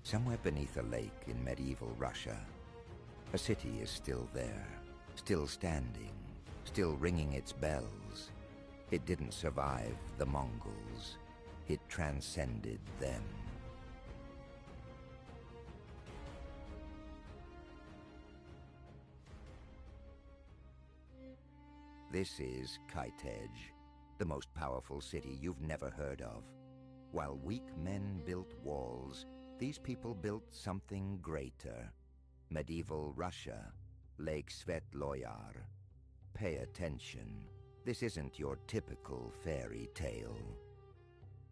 Somewhere beneath a lake in medieval Russia, a city is still there, still standing, still ringing its bells. It didn't survive the Mongols. It transcended them. This is Kitezh, the most powerful city you've never heard of. While weak men built walls, these people built something greater. Medieval Russia, Lake Svetloyar. Pay attention. This isn't your typical fairy tale.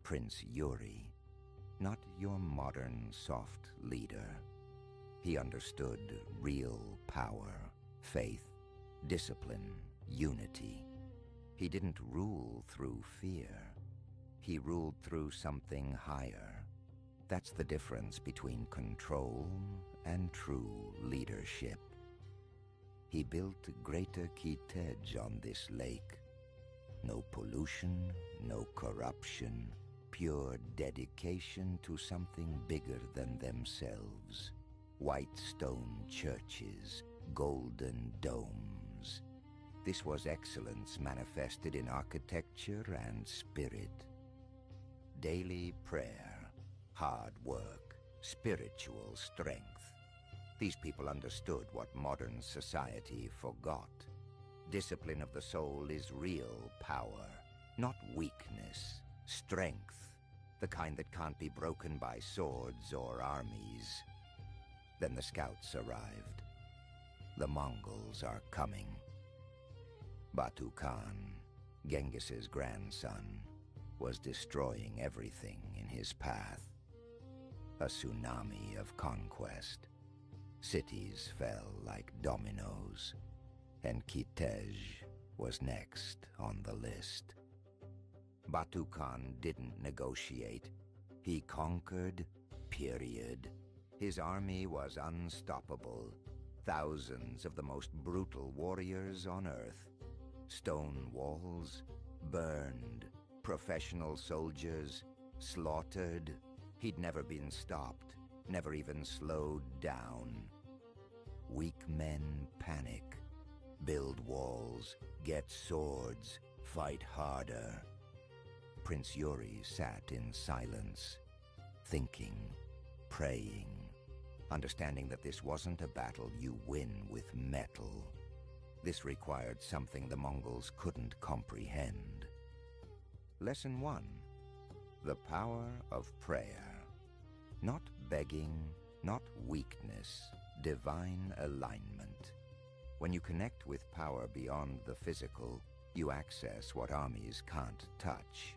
Prince Yuri, not your modern soft leader. He understood real power, faith, discipline, unity. He didn't rule through fear. He ruled through something higher. That's the difference between control and true leadership. He built Greater Kitezh on this lake. No pollution, no corruption, pure dedication to something bigger than themselves. White stone churches, golden domes. This was excellence manifested in architecture and spirit. Daily prayer, hard work, spiritual strength. These people understood what modern society forgot. Discipline of the soul is real power, not weakness, strength, the kind that can't be broken by swords or armies. Then the scouts arrived. The Mongols are coming. Batu Khan, Genghis's grandson, was destroying everything in his path. A tsunami of conquest. Cities fell like dominoes, and Kitezh was next on the list. Batu Khan didn't negotiate. He conquered, period. His army was unstoppable. Thousands of the most brutal warriors on earth. Stone walls, burned. Professional soldiers, slaughtered. He'd never been stopped, never even slowed down. Weak men panic, build walls, get swords, fight harder. Prince Yuri sat in silence, thinking, praying, understanding that this wasn't a battle you win with metal. This required something the Mongols couldn't comprehend. Lesson 1. The power of prayer. Not begging, not weakness, divine alignment. When you connect with power beyond the physical, you access what armies can't touch.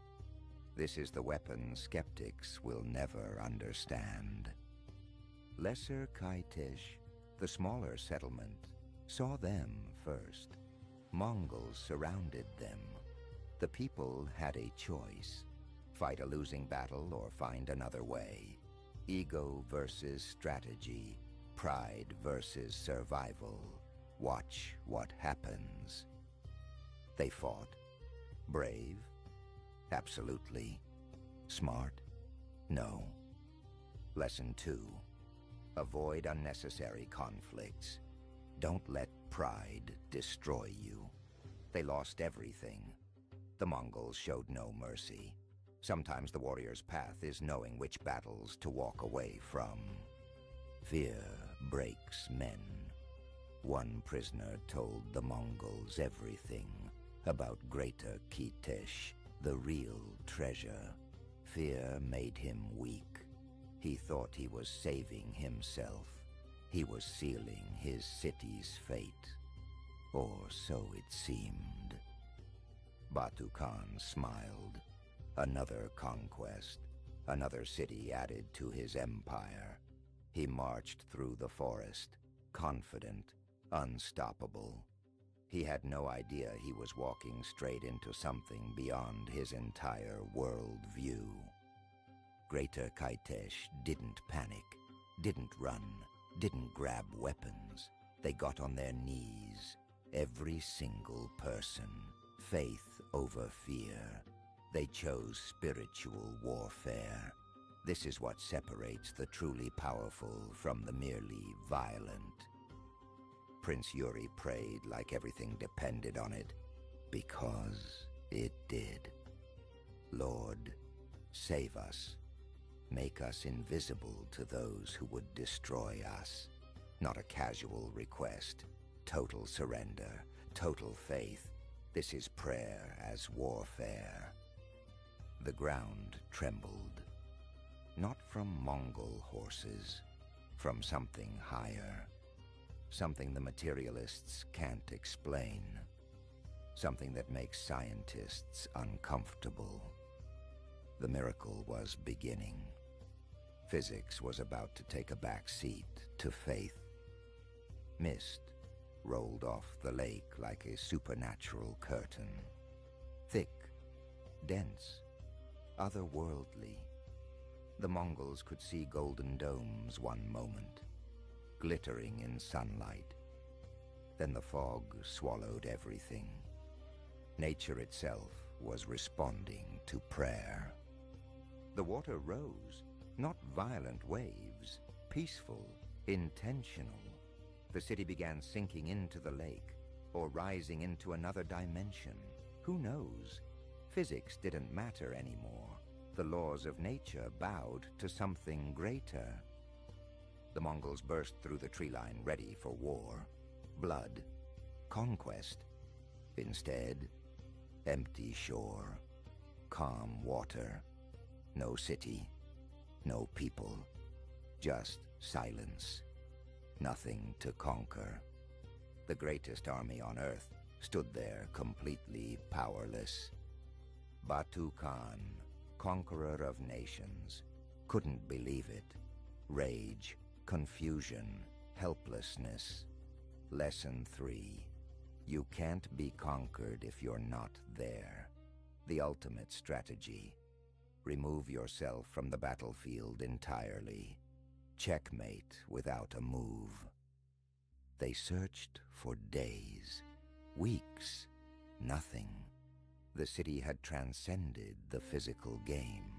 This is the weapon skeptics will never understand. Lesser Kitezh, the smaller settlement, saw them first. Mongols surrounded them. The people had a choice. Fight a losing battle or find another way. Ego versus strategy. Pride versus survival. Watch what happens. They fought. Brave? Absolutely. Smart? No. Lesson 2. Avoid unnecessary conflicts. Don't let pride destroy you. They lost everything. The Mongols showed no mercy. Sometimes the warrior's path is knowing which battles to walk away from. Fear breaks men. One prisoner told the Mongols everything about Greater Kitezh, the real treasure. Fear made him weak. He thought he was saving himself. He was sealing his city's fate. Or so it seemed. Batu Khan smiled. Another conquest, another city added to his empire. He marched through the forest, confident, unstoppable. He had no idea he was walking straight into something beyond his entire world view. Greater Kitezh didn't panic, didn't run, didn't grab weapons. They got on their knees, every single person. Faith over fear. They chose spiritual warfare. This is what separates the truly powerful from the merely violent. Prince Yuri prayed like everything depended on it, because it did. Lord, save us. Make us invisible to those who would destroy us. Not a casual request. Total surrender, total faith. This is prayer as warfare. The ground trembled. Not from Mongol horses, from something higher. Something the materialists can't explain. Something that makes scientists uncomfortable. The miracle was beginning. Physics was about to take a back seat to faith. Mist rolled off the lake like a supernatural curtain. Thick, dense, otherworldly. The Mongols could see golden domes one moment, glittering in sunlight. Then the fog swallowed everything. Nature itself was responding to prayer. The water rose, not violent waves, peaceful, intentional. The city began sinking into the lake, or rising into another dimension. Who knows? Physics didn't matter anymore. The laws of nature bowed to something greater. The Mongols burst through the tree line ready for war, blood, conquest. Instead, empty shore, calm water, no city, no people, just silence, nothing to conquer. The greatest army on earth stood there completely powerless. Batu Khan, conqueror of nations, couldn't believe it. Rage, confusion, helplessness. Lesson 3. You can't be conquered if you're not there. The ultimate strategy. Remove yourself from the battlefield entirely. Checkmate without a move. They searched for days, weeks, nothing. The city had transcended the physical game.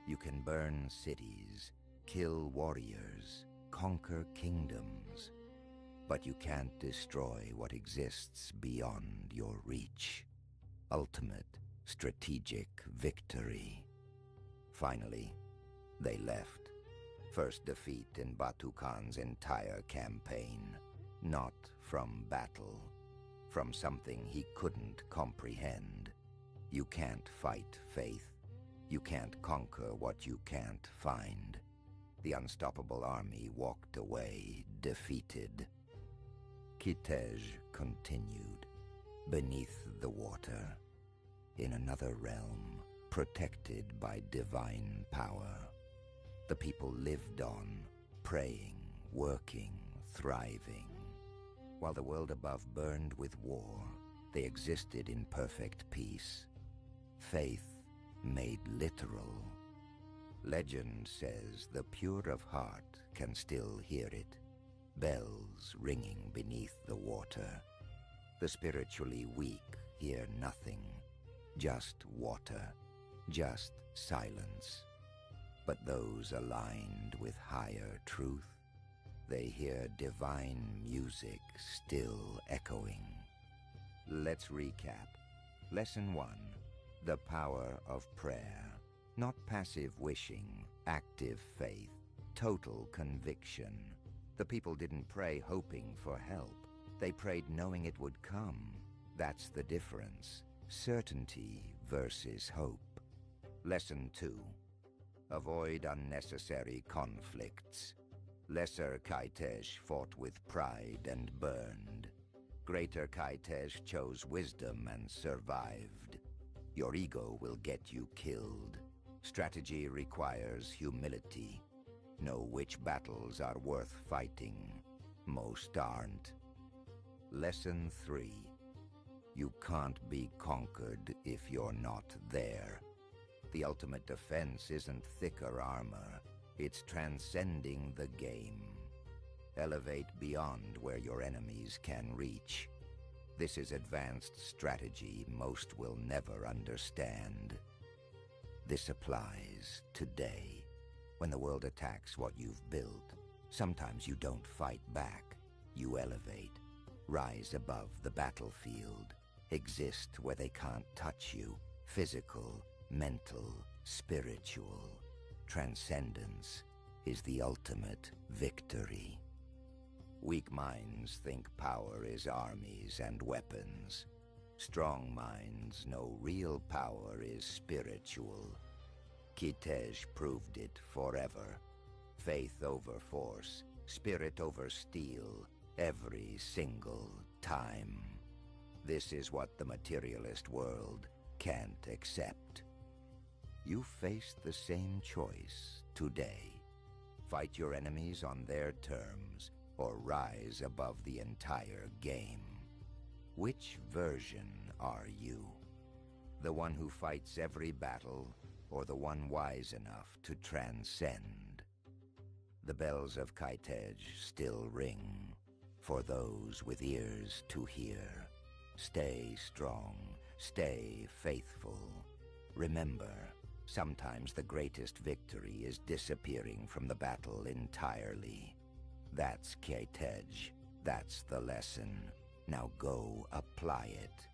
You can burn cities, kill warriors, conquer kingdoms, but you can't destroy what exists beyond your reach. Ultimate strategic victory. Finally, they left. First defeat in Batu Khan's entire campaign. Not from battle, from something he couldn't comprehend. You can't fight faith. You can't conquer what you can't find. The unstoppable army walked away, defeated. Kitezh continued, beneath the water, in another realm, protected by divine power. The people lived on, praying, working, thriving. While the world above burned with war, they existed in perfect peace. Faith made literal. Legend says the pure of heart can still hear it, bells ringing beneath the water. The spiritually weak hear nothing, just water, just silence. But those aligned with higher truth, they hear divine music still echoing. Let's recap. Lesson 1. The power of prayer. Not passive wishing, active faith, total conviction. The people didn't pray hoping for help. They prayed knowing it would come. That's the difference. Certainty versus hope. Lesson 2. Avoid unnecessary conflicts. Lesser Kitezh fought with pride and burned. Greater Kitezh chose wisdom and survived. Your ego will get you killed. Strategy requires humility. Know which battles are worth fighting. Most aren't. Lesson 3. You can't be conquered if you're not there. The ultimate defense isn't thicker armor. It's transcending the game. Elevate beyond where your enemies can reach. This is advanced strategy most will never understand. This applies today. When the world attacks what you've built, sometimes you don't fight back. You elevate, rise above the battlefield, exist where they can't touch you. Physical, mental, spiritual. Transcendence is the ultimate victory. Weak minds think power is armies and weapons. Strong minds know real power is spiritual. Kitezh proved it forever. Faith over force, spirit over steel, every single time. This is what the materialist world can't accept. You face the same choice today. Fight your enemies on their terms, or rise above the entire game. Which version are you? The one who fights every battle, or the one wise enough to transcend? The bells of Kitezh still ring, for those with ears to hear. Stay strong, stay faithful. Remember, sometimes the greatest victory is disappearing from the battle entirely. That's Kitezh. That's the lesson. Now go apply it.